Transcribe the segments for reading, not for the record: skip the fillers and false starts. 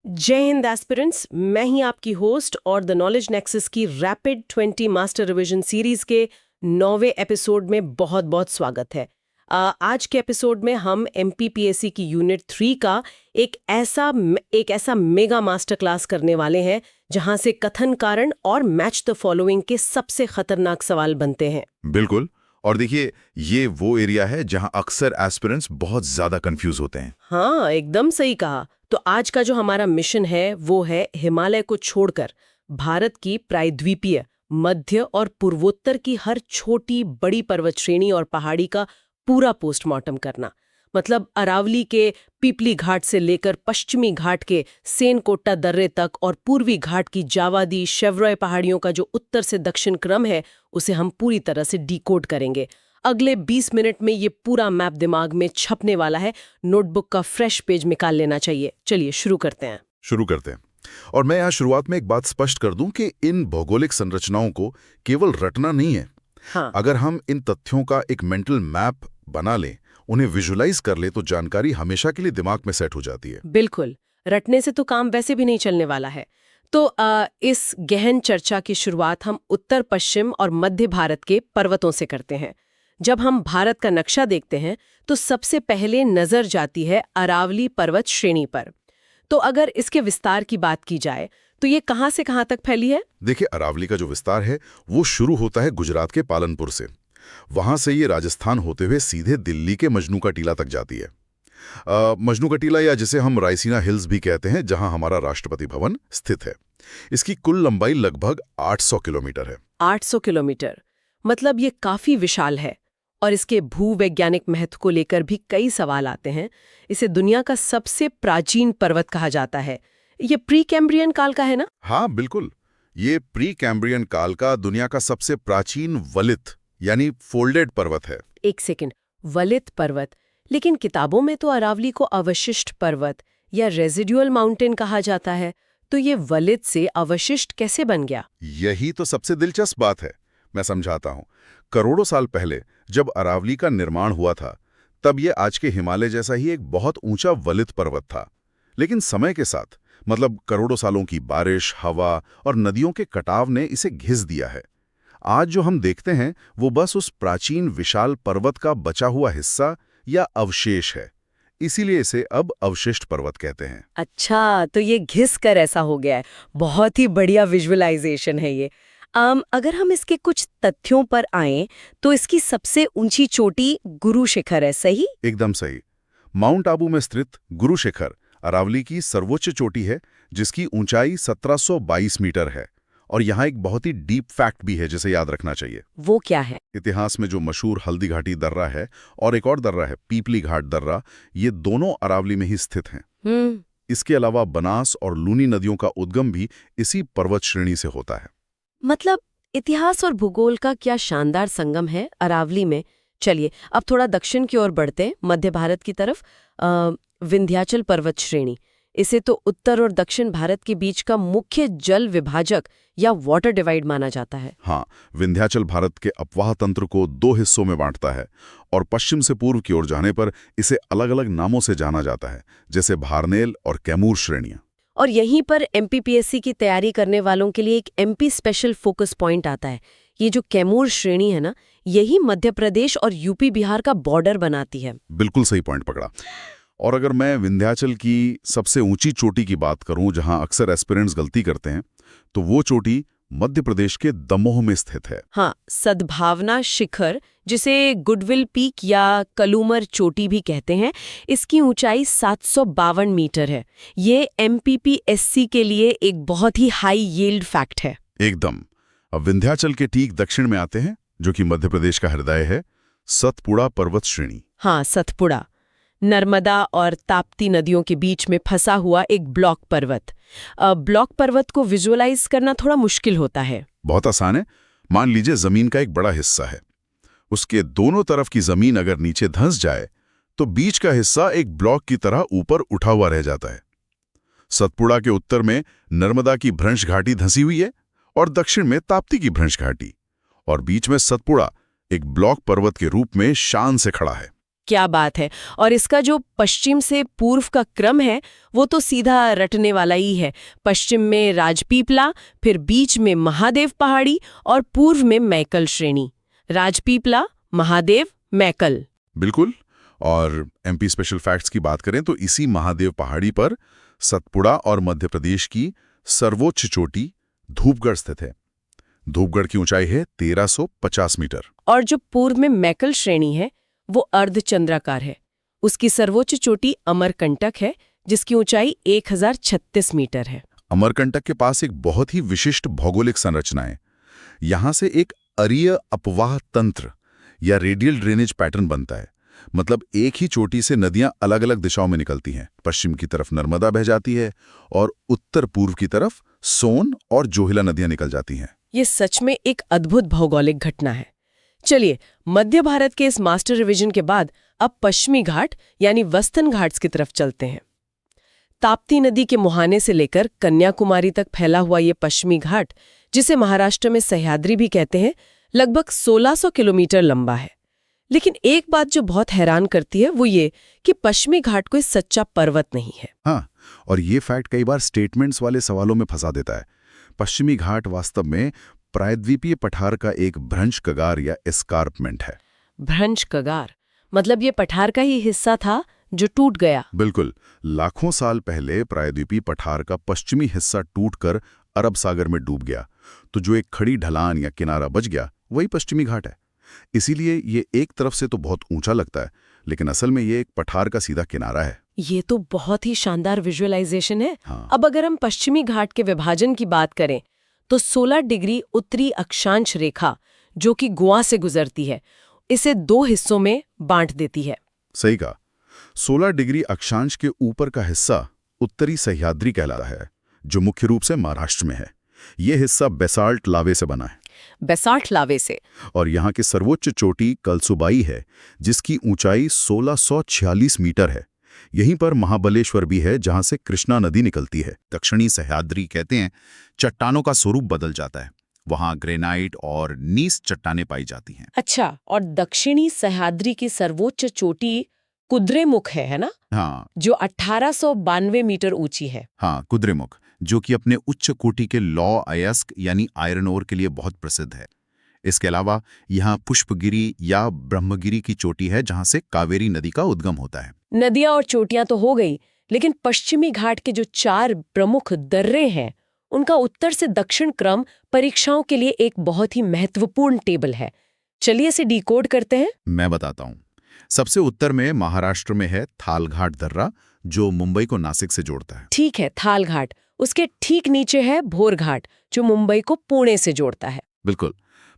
जय हिंद एस्पिरेंट्स, मैं ही आपकी होस्ट और द नॉलेज नेक्सस की रैपिड 20 मास्टर रिवीजन सीरीज के 9वें एपिसोड में बहुत बहुत स्वागत है। आज के एपिसोड में हम एमपीपीएससी की यूनिट 3 का एक ऐसा मेगा मास्टर क्लास करने वाले हैं जहां से कथन कारण और मैच द फॉलोइंग के सबसे खतरनाक सवाल बनते हैं। बिल्कुल। और देखिए, ये वो एरिया है जहां अक्सर एस्पिरेंट्स बहुत ज्यादा कंफ्यूज होते हैं। हाँ, एकदम सही कहा। तो आज का जो हमारा मिशन है वो है हिमालय को छोड़कर भारत की प्रायद्वीपीय, मध्य और पूर्वोत्तर की हर छोटी बड़ी पर्वत श्रेणी और पहाड़ी का पूरा पोस्टमार्टम करना। मतलब अरावली के पीपली घाट से लेकर पश्चिमी घाट के सेनकोट्टा दर्रे तक और पूर्वी घाट की जावादी शेवरॉय पहाड़ियों का जो उत्तर से दक्षिण क्रम है उसे हम पूरी तरह से डिकोड करेंगे। अगले 20 मिनट में ये पूरा मैप दिमाग में छपने वाला है। नोटबुक का फ्रेश पेज निकाल लेना चाहिए। चलिए शुरू करते हैं। और मैं यहाँ शुरुआत में एक बात स्पष्ट कर दूं कि इन भौगोलिक संरचनाओं को केवल रटना नहीं है। हाँ। अगर हम इन तथ्यों का एक मेंटल मैप बना लें, उन्हें विजुलाइज कर ले, तो जानकारी हमेशा के लिए दिमाग में सेट हो जाती है। बिल्कुल, रटने से तो काम वैसे भी नहीं चलने वाला है। तो इस गहन चर्चा की शुरुआत हम उत्तर पश्चिम और मध्य भारत के पर्वतों से करते हैं। जब हम भारत का नक्शा देखते हैं तो सबसे पहले नजर जाती है अरावली पर्वत श्रेणी पर। तो अगर इसके विस्तार की बात की जाए तो ये कहां से कहां तक फैली है? देखिए, अरावली का जो विस्तार है वो शुरू होता है गुजरात के पालनपुर से। वहां से ये राजस्थान होते हुए सीधे दिल्ली के मजनू का टीला तक जाती है। मजनू का टीला, या जिसे हम रायसीना हिल्स भी कहते हैं, जहां हमारा राष्ट्रपति भवन स्थित है। इसकी कुल लंबाई लगभग 800 किलोमीटर है। 800 किलोमीटर मतलब ये काफी विशाल है। और इसके भूवैज्ञानिक महत्व को लेकर भी कई सवाल आते हैं। इसे दुनिया का सबसे प्राचीन पर्वत कहा जाता है। ये प्री कैम्ब्रियन काल का है ना? हाँ बिल्कुल, ये प्री कैम्ब्रियन काल का दुनिया का सबसे प्राचीन वलित यानी फोल्डेड पर्वत है। एक सेकंड, वलित पर्वत? लेकिन किताबों में तो अरावली को अवशिष्ट पर्वत या रेजिडुअल माउंटेन कहा जाता है। तो ये वलित से अवशिष्ट कैसे बन गया? यही तो सबसे दिलचस्प बात है। मैं समझाता हूँ। करोड़ों साल पहले जब अरावली का निर्माण हुआ था, तब ये आज के हिमालय जैसा ही एक बहुत ऊंचा वलित पर्वत था। लेकिन समय के साथ, मतलब करोड़ों सालों की बारिश, हवा और नदियों के कटाव ने इसे घिस दिया है। आज जो हम देखते हैं वो बस उस प्राचीन विशाल पर्वत का बचा हुआ हिस्सा या अवशेष है। इसीलिए इसे अब अवशिष्ट पर्वत कहते हैं। अच्छा, तो ये घिस कर ऐसा हो गया है। बहुत ही बढ़िया विजुअलाइजेशन है ये। अगर हम इसके कुछ तथ्यों पर आएं तो इसकी सबसे ऊंची चोटी गुरु शिखर है, सही? एकदम सही। माउंट आबू में स्थित गुरु शिखर अरावली की सर्वोच्च चोटी है, जिसकी ऊंचाई 1722 मीटर है। और यहाँ एक बहुत ही डीप फैक्ट भी है जिसे याद रखना चाहिए। वो क्या है? इतिहास में जो मशहूर हल्दी घाटी दर्रा है और एक और दर्रा है पीपली घाट दर्रा, ये दोनों अरावली में ही स्थित हैं। इसके अलावा बनास और लूनी नदियों का उद्गम भी इसी पर्वत श्रेणी से होता है। मतलब इतिहास और भूगोल का क्या शानदार संगम है अरावली में। चलिए अब थोड़ा दक्षिण की ओर बढ़ते हैं, मध्य भारत की तरफ। विंध्याचल पर्वत श्रेणी, इसे तो उत्तर और दक्षिण भारत के बीच का मुख्य जल विभाजक या वाटर डिवाइड माना जाता है। हाँ, विंध्याचल भारत के अपवाह तंत्र को 2 हिस्सों में बांटता है और पश्चिम से पूर्व की ओर जाने पर इसे अलग अलग नामों से जाना जाता है, जैसे भारनेल और कैमूर श्रेणियां। और यहीं पर एमपीपीएससी की तैयारी करने वालों के लिए एक एमपी स्पेशल फोकस पॉइंट आता है। ये जो कैमूर श्रेणी है ना, यही मध्य प्रदेश और यूपी बिहार का बॉर्डर बनाती है। बिल्कुल सही पॉइंट पकड़ा। और अगर मैं विंध्याचल की सबसे ऊंची चोटी की बात करूं, जहां अक्सर एस्पिरेंट्स गलती करते हैं, तो वो चोटी मध्य प्रदेश के दमोह में स्थित है। हाँ, सद्भावना शिखर, जिसे गुडविल पीक या कलूमर चोटी भी कहते हैं, इसकी ऊंचाई 752 मीटर है। ये एमपीपीएससी के लिए एक बहुत ही हाई यील्ड फैक्ट है। एकदम। अब विंध्याचल के ठीक दक्षिण में आते हैं, जो कि मध्य प्रदेश का हृदय है, सतपुड़ा पर्वत श्रेणी। हाँ, सतपुड़ा नर्मदा और ताप्ती नदियों के बीच में फंसा हुआ एक ब्लॉक पर्वत। ब्लॉक पर्वत को विजुअलाइज करना थोड़ा मुश्किल होता है। बहुत आसान है। मान लीजिए जमीन का एक बड़ा हिस्सा है, उसके दोनों तरफ की जमीन अगर नीचे धंस जाए तो बीच का हिस्सा एक ब्लॉक की तरह ऊपर उठा हुआ रह जाता है। सतपुड़ा के उत्तर में नर्मदा की भ्रंश घाटी धंसी हुई है और दक्षिण में ताप्ती की भ्रंश घाटी, और बीच में सतपुड़ा एक ब्लॉक पर्वत के रूप में शान से खड़ा है। क्या बात है। और इसका जो पश्चिम से पूर्व का क्रम है वो तो सीधा रटने वाला ही है। पश्चिम में राजपीपला, फिर बीच में महादेव पहाड़ी और पूर्व में मैकल श्रेणी। राजपीपला, महादेव, मैकल। बिल्कुल। और एमपी स्पेशल फैक्ट्स की बात करें तो इसी महादेव पहाड़ी पर सतपुड़ा और मध्य प्रदेश की सर्वोच्च चोटी धूपगढ़ स्थित है। धूपगढ़ की ऊंचाई है 1350 मीटर। और जो पूर्व में मैकल श्रेणी है वो अर्धचंद्राकार है। उसकी सर्वोच्च चोटी अमरकंटक है जिसकी ऊंचाई 1036 मीटर है। अमरकंटक के पास एक बहुत ही विशिष्ट भौगोलिक संरचना है। यहां से एक अरीय अपवाह तंत्र या रेडियल ड्रेनेज पैटर्न बनता है। मतलब एक ही चोटी से नदियां अलग अलग दिशाओं में निकलती हैं। पश्चिम की तरफ नर्मदा बह जाती है और उत्तर पूर्व की तरफ सोन और जोहिला नदियां निकल जाती हैं। ये सच में एक अद्भुत भौगोलिक घटना है। चलिए, मध्य भारत के इस मास्टर रिवीजन के बाद अब पश्चिमी घाट यानी वेस्टर्न घाट्स की तरफ चलते हैं। ताप्ती नदी के मुहाने से लेकर कन्याकुमारी तक फैला हुआ ये पश्चिमी घाट, जिसे महाराष्ट्र में सह्याद्री भी कहते हैं, लगभग 1600 किलोमीटर लंबा है। लेकिन एक बात जो बहुत हैरान करती है वो ये कि पश्चिमी घाट कोई सच्चा पर्वत नहीं है। हाँ, और ये फैक्ट कई बार स्टेटमेंट्स वाले सवालों में फंसा देता है। पश्चिमी घाट वास्तव में प्रायद्वीपीय पठार का एक भ्रंश कगार या एस्कार्पमेंट है। भ्रंश कगार मतलब ये पठार का ही हिस्सा था जो टूट गया। बिल्कुल। लाखों साल पहले प्रायद्वीपीय पठार का पश्चिमी हिस्सा टूटकर अरब सागर में डूब गया, तो जो एक खड़ी ढलान या किनारा बच गया वही पश्चिमी घाट है। इसीलिए ये एक तरफ से तो बहुत ऊंचा लगता है, लेकिन असल में ये एक पठार का सीधा किनारा है। ये तो बहुत ही शानदार विजुअलाइजेशन है। हाँ। अब अगर हम पश्चिमी घाट के विभाजन की बात करें तो 16 डिग्री उत्तरी अक्षांश रेखा जो कि गोवा से गुजरती है, इसे 2 हिस्सों में बांट देती है। सही कहा। 16 डिग्री अक्षांश के ऊपर का हिस्सा उत्तरी सह्याद्री कहलाता है, जो मुख्य रूप से महाराष्ट्र में है। ये हिस्सा बेसाल्ट लावे से बना है। बेसाल्ट लावे से। और यहाँ की सर्वोच्च चोटी कलसुबाई है, जिसकी ऊंचाई 1646 मीटर है। यहीं पर महाबलेश्वर भी है, जहां से कृष्णा नदी निकलती है। दक्षिणी सह्याद्री कहते हैं चट्टानों का स्वरूप बदल जाता है। वहां ग्रेनाइट और नीस चट्टानें पाई जाती हैं। अच्छा, और दक्षिणी सह्याद्री की सर्वोच्च चोटी कुद्रेमुख है ना? हाँ, जो 1892 मीटर ऊंची है। हाँ, कुद्रेमुख, जो कि अपने उच्च कोटि के लौ अयस्क यानी आयरन ओर के लिए बहुत प्रसिद्ध है। इसके अलावा यहाँ पुष्पगिरी या ब्रह्मगिरी की चोटी है, जहां से कावेरी नदी का उद्गम होता है। नदियां और चोटियां तो हो गई, लेकिन पश्चिमी घाट के जो 4 प्रमुख दर्रे हैं उनका उत्तर से दक्षिण क्रम परीक्षाओं के लिए एक बहुत ही महत्वपूर्ण टेबल है। चलिए इसे डिकोड करते हैं। मैं बताता हूँ। सबसे उत्तर में महाराष्ट्र में है थालघाट दर्रा, जो मुंबई को नासिक से जोड़ता है। ठीक है, थाल घाट। उसके ठीक नीचे है भोर घाट, जो मुंबई को पुणे से जोड़ता है। बिल्कुल।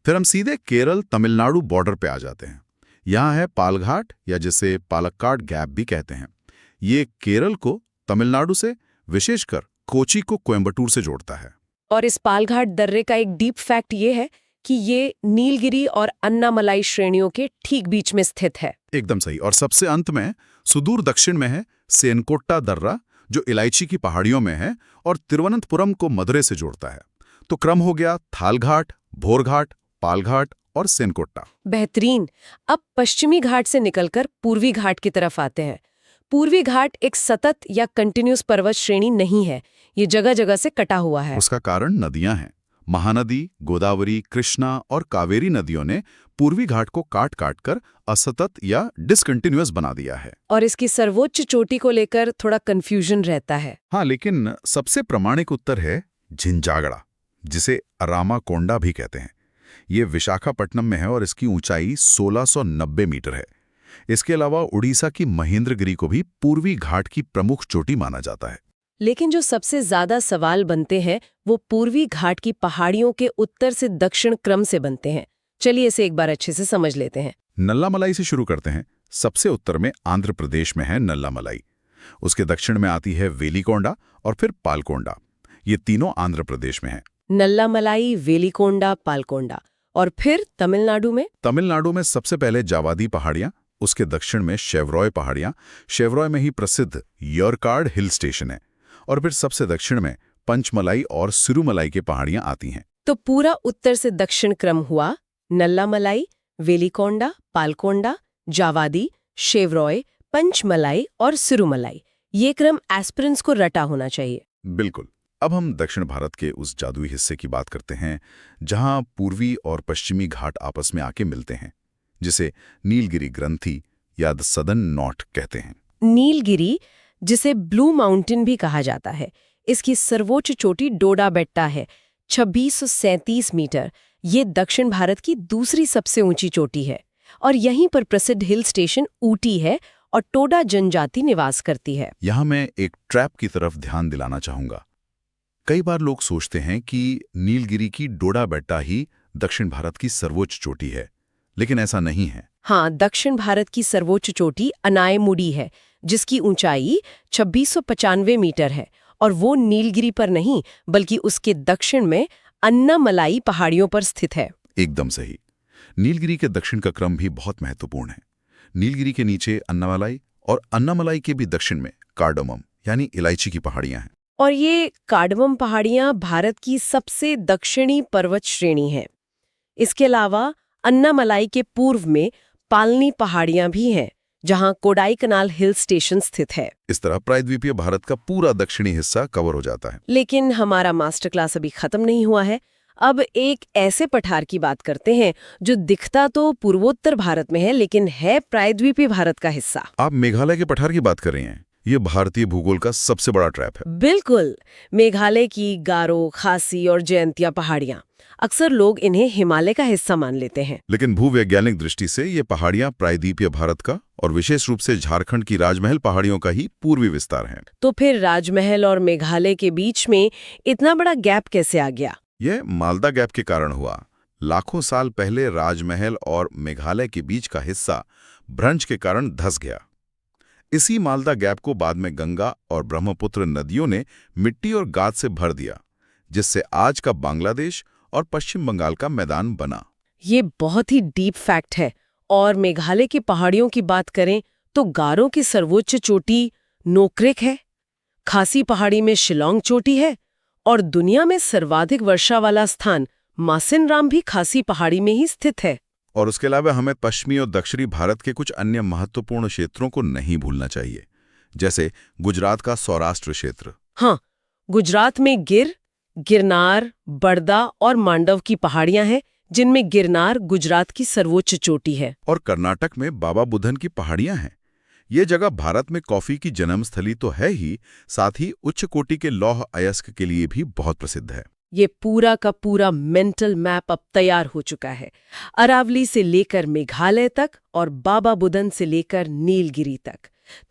फिर हम सीधे केरल तमिलनाडु बॉर्डर पे आ जाते हैं। यहाँ है पालघाट, या जिसे पालक्काड गैप भी कहते हैं। ये केरल को तमिलनाडु से, विशेषकर कोची को कोयम्बटूर से जोड़ता है। और इस पालघाट दर्रे का एक डीप फैक्ट ये है कि ये नीलगिरी और अन्नामलाई श्रेणियों के ठीक बीच में स्थित है। एकदम सही। और सबसे अंत में सुदूर दक्षिण में है सेनकोट्टा दर्रा, जो इलायची की पहाड़ियों में है और तिरुवनंतपुरम को मदुरै से जोड़ता है। तो क्रम हो गया थालघाट, भोरघाट, पालघाट और सेनकोट्टा। बेहतरीन। अब पश्चिमी घाट से निकलकर पूर्वी घाट की तरफ आते हैं। पूर्वी घाट एक सतत या कंटिन्यूस पर्वत श्रेणी नहीं है, ये जगह जगह से कटा हुआ है। उसका कारण नदियां हैं। महानदी, गोदावरी, कृष्णा और कावेरी नदियों ने पूर्वी घाट को काट काट कर असतत या डिसकंटिन्यूअस बना दिया है। और इसकी सर्वोच्च चोटी को लेकर थोड़ा कंफ्यूजन रहता है। हाँ, लेकिन सबसे प्रामाणिक उत्तर है झिंझागड़ा, जिसे अरामाकोंडा भी कहते हैं। ये विशाखापट्टनम में है और इसकी ऊंचाई 1690 मीटर है। इसके अलावा उड़ीसा की महेंद्रगिरी को भी पूर्वी घाट की प्रमुख चोटी माना जाता है। लेकिन जो सबसे ज्यादा सवाल बनते हैं वो पूर्वी घाट की पहाड़ियों के उत्तर से दक्षिण क्रम से बनते हैं। चलिए इसे एक बार अच्छे से समझ लेते हैं। नल्लामलाई से शुरू करते हैं। सबसे उत्तर में आंध्र प्रदेश में है नल्लामलाई। उसके दक्षिण में आती है वेलिकोंडा और फिर पालकोंडा। ये तीनों आंध्र प्रदेश में हैं। नल्लामलाई, वेलिकोंडा, पालकोंडा। और फिर तमिलनाडु में? तमिलनाडु में सबसे पहले जावादी पहाड़ियां, उसके दक्षिण में शेवरॉय पहाड़ियां। शेवरॉय में ही प्रसिद्ध यरकाड हिल स्टेशन है। और फिर सबसे दक्षिण में पंचमलाई और सिरुमलाई की पहाड़ियां आती हैं। तो पूरा उत्तर से दक्षिण क्रम हुआ नल्लामलाई, वेलिकोंडा, पालकोंडा, जावादी, शेवरॉय, पंचमलाई और सिरुमलाई। ये क्रम एस्पिरेंट्स को रटा होना चाहिए। बिल्कुल। अब हम दक्षिण भारत के उस जादुई हिस्से की बात करते हैं जहां पूर्वी और पश्चिमी घाट आपस में आके मिलते हैं, जिसे नीलगिरी ग्रंथि या द सदर्न नॉट कहते हैं। नीलगिरी, जिसे ब्लू माउंटेन भी कहा जाता है, इसकी सर्वोच्च चोटी डोडा बेट्टा है, 2637 मीटर। ये दक्षिण भारत की दूसरी सबसे ऊंची चोटी है और यहीं पर प्रसिद्ध हिल स्टेशन ऊटी है और टोडा जनजाति निवास करती है। यहां मैं एक ट्रैप की तरफ ध्यान दिलाना चाहूंगा। कई बार लोग सोचते हैं कि नीलगिरी की डोडा बेट्टा ही दक्षिण भारत की सर्वोच्च चोटी है, लेकिन ऐसा नहीं है। हाँ, दक्षिण भारत की सर्वोच्च चोटी अनायमुडी है, जिसकी ऊंचाई 2695 मीटर है और वो नीलगिरी पर नहीं बल्कि उसके दक्षिण में अन्नामलाई पहाड़ियों पर स्थित है। एकदम सही। नीलगिरी के दक्षिण का क्रम भी बहुत महत्वपूर्ण है। नीलगिरी के नीचे अन्नामलाई और अन्नामलाई के भी दक्षिण में कार्डमम यानी इलायची की पहाड़ियां हैं। और ये कार्डमम पहाड़ियां भारत की सबसे दक्षिणी पर्वत श्रेणी हैं। इसके अलावा अन्नामलाई के पूर्व में पालनी पहाड़ियां भी हैं, जहां कोडाईकनाल हिल स्टेशन स्थित है। इस तरह प्रायद्वीपीय भारत का पूरा दक्षिणी हिस्सा कवर हो जाता है। लेकिन हमारा मास्टर क्लास अभी खत्म नहीं हुआ है। अब एक ऐसे पठार की बात करते हैं जो दिखता तो पूर्वोत्तर भारत में है, लेकिन है प्रायद्वीपीय भारत का हिस्सा। आप मेघालय के पठार की बात कर रही हैं। ये भारतीय भूगोल का सबसे बड़ा ट्रैप है। बिल्कुल। मेघालय की गारो, खासी और जयंतिया पहाड़ियां, अक्सर लोग इन्हें हिमालय का हिस्सा मान लेते हैं। लेकिन भूवैज्ञानिक दृष्टि से ये पहाड़ियां प्रायद्वीपीय भारत का और विशेष रूप से झारखंड की राजमहल पहाड़ियों का ही पूर्वी विस्तार है। तो फिर राजमहल और मेघालय के बीच में इतना बड़ा गैप कैसे आ गया? यह मालदा गैप के कारण हुआ। लाखों साल पहले राजमहल और मेघालय के बीच का हिस्सा भ्रंश के कारण धंस गया। इसी मालदा गैप को बाद में गंगा और ब्रह्मपुत्र नदियों ने मिट्टी और गाद से भर दिया, जिससे आज का बांग्लादेश और पश्चिम बंगाल का मैदान बना। ये बहुत ही डीप फैक्ट है। और मेघालय की पहाड़ियों की बात करें तो गारो की सर्वोच्च चोटी नोक्रेक है, खासी पहाड़ी में शिलोंग चोटी है और दुनिया में सर्वाधिक वर्षा वाला स्थान मासिनराम भी खासी पहाड़ी में ही स्थित है। और उसके अलावा हमें पश्चिमी और दक्षिणी भारत के कुछ अन्य महत्वपूर्ण क्षेत्रों को नहीं भूलना चाहिए, जैसे गुजरात का सौराष्ट्र क्षेत्र। हाँ, गुजरात में गिरनार, बड़दा और मांडव की पहाड़ियां हैं, जिनमें गिरनार गुजरात की सर्वोच्च चोटी है। और कर्नाटक में बाबा बुधन की पहाड़ियां हैं। ये जगह भारत में कॉफी की जन्मस्थली तो है ही, साथ ही उच्च कोटि के लौह अयस्क के लिए भी बहुत प्रसिद्ध है। ये पूरा का पूरा मेंटल मैप अब तैयार हो चुका है, अरावली से लेकर मेघालय तक और बाबा बुदन से लेकर नीलगिरी तक।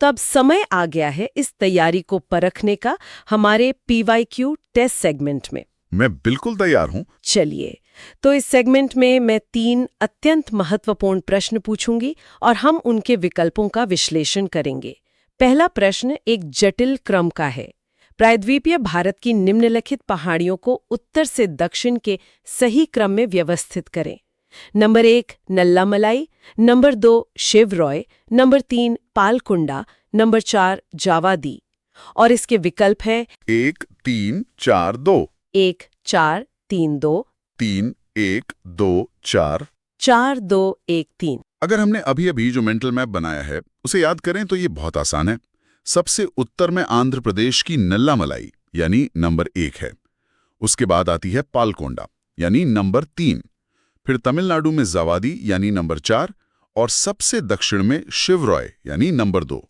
तो अब समय आ गया है इस तैयारी को परखने का हमारे PYQ टेस्ट सेगमेंट में। मैं बिल्कुल तैयार हूं। चलिए, तो इस सेगमेंट में मैं 3 अत्यंत महत्वपूर्ण प्रश्न पूछूंगी और हम उनके विकल्पों का विश्लेषण करेंगे। पहला प्रश्न एक जटिल क्रम का है। प्रायद्वीपीय भारत की निम्नलिखित पहाड़ियों को उत्तर से दक्षिण के सही क्रम में व्यवस्थित करें। Number 1 Nallamalai, number 2 Shevaroy, number 3 Palkonda, number 4 Javadi. और इसके विकल्प हैं 1 3 4 2, 1 4 3 2, 3 1 2 4, 4 2 1 3। अगर हमने अभी जो मेंटल मैप बनाया है उसे याद करें तो ये बहुत आसान है। सबसे उत्तर में आंध्र प्रदेश की नल्लामलाई यानी नंबर 1 है। उसके बाद आती है पालकोंडा यानी नंबर 3, फिर तमिलनाडु में जावादी यानी नंबर 4 और सबसे दक्षिण में शिवरॉय यानी नंबर 2।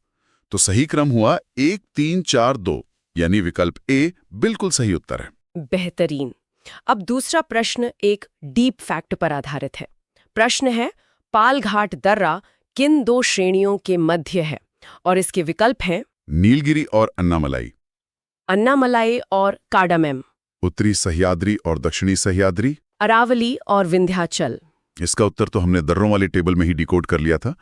तो सही क्रम हुआ 1 3 4 2 यानी विकल्प ए बिल्कुल सही उत्तर है। बेहतरीन। अब दूसरा प्रश्न एक डीप फैक्ट पर आधारित है। प्रश्न है, पालघाट दर्रा किन 2 श्रेणियों के मध्य है? और इसके विकल्प हैं नीलगिरी और अन्नामलाई, अन्नामलाई और कार्डामम, उत्तरी सह्याद्री और दक्षिणी सह्याद्री, अरावली और विंध्याचल। इसका उत्तर तो हमने दर्रों वाले टेबल में ही डिकोड कर लिया था।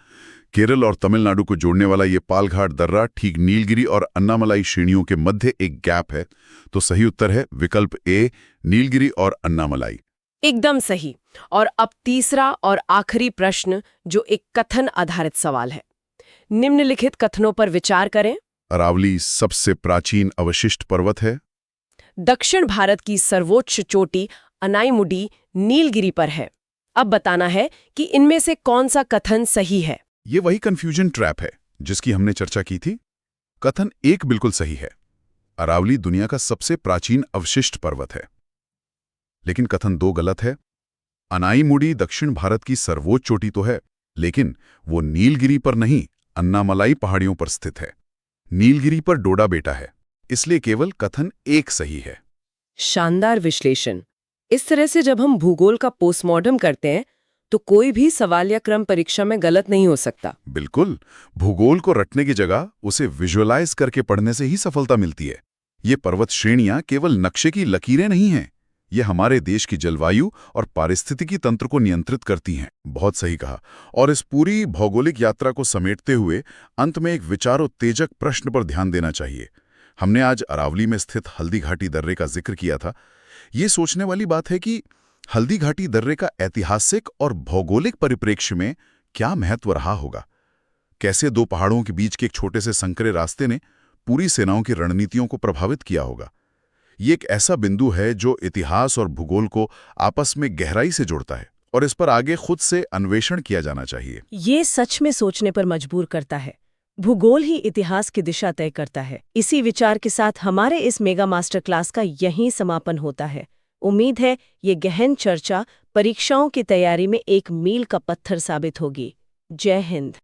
केरल और तमिलनाडु को जोड़ने वाला ये पालघाट दर्रा ठीक नीलगिरी और अन्नामलाई श्रेणियों के मध्य एक गैप है। तो सही उत्तर है विकल्प ए नीलगिरी और अन्नामलाई। एकदम सही। और अब तीसरा और आखिरी प्रश्न जो एक कथन आधारित सवाल है। निम्नलिखित कथनों पर विचार करें। अरावली सबसे प्राचीन अवशिष्ट पर्वत है। दक्षिण भारत की सर्वोच्च चोटी अनाईमुडी नीलगिरी पर है। अब बताना है कि इनमें से कौन सा कथन सही है। ये वही कंफ्यूजन ट्रैप है जिसकी हमने चर्चा की थी। कथन एक बिल्कुल सही है, अरावली दुनिया का सबसे प्राचीन अवशिष्ट पर्वत है। लेकिन कथन दो गलत है। अनाईमुडी दक्षिण भारत की सर्वोच्च चोटी तो है, लेकिन वो नीलगिरी पर नहीं, अन्नामलाई पहाड़ियों पर स्थित है। नीलगिरी पर डोडा बेटा है, इसलिए केवल कथन एक सही है। शानदार विश्लेषण। इस तरह से जब हम भूगोल का पोस्टमार्टम करते हैं तो कोई भी सवाल या क्रम परीक्षा में गलत नहीं हो सकता। बिल्कुल, भूगोल को रटने की जगह उसे विजुअलाइज करके पढ़ने से ही सफलता मिलती है। ये पर्वत श्रेणियां केवल नक्शे की लकीरें नहीं हैं, ये हमारे देश की जलवायु और पारिस्थितिकी तंत्र को नियंत्रित करती हैं। बहुत सही कहा। और इस पूरी भौगोलिक यात्रा को समेटते हुए अंत में एक विचारोत्तेजक प्रश्न पर ध्यान देना चाहिए। हमने आज अरावली में स्थित हल्दी घाटी दर्रे का जिक्र किया था। ये सोचने वाली बात है कि हल्दी घाटी दर्रे का ऐतिहासिक और भौगोलिक परिप्रेक्ष्य में क्या महत्व रहा होगा। कैसे दो पहाड़ों के बीच के एक छोटे से संकरे रास्ते ने पूरी सेनाओं की रणनीतियों को प्रभावित किया होगा। ये एक ऐसा बिंदु है जो इतिहास और भूगोल को आपस में गहराई से जोड़ता है और इस पर आगे खुद से अन्वेषण किया जाना चाहिए। ये सच में सोचने पर मजबूर करता है। भूगोल ही इतिहास की दिशा तय करता है। इसी विचार के साथ हमारे इस मेगा मास्टर क्लास का यहीं समापन होता है। उम्मीद है ये गहन चर्चा परीक्षाओं की तैयारी में एक मील का पत्थर साबित होगी। जय हिंद।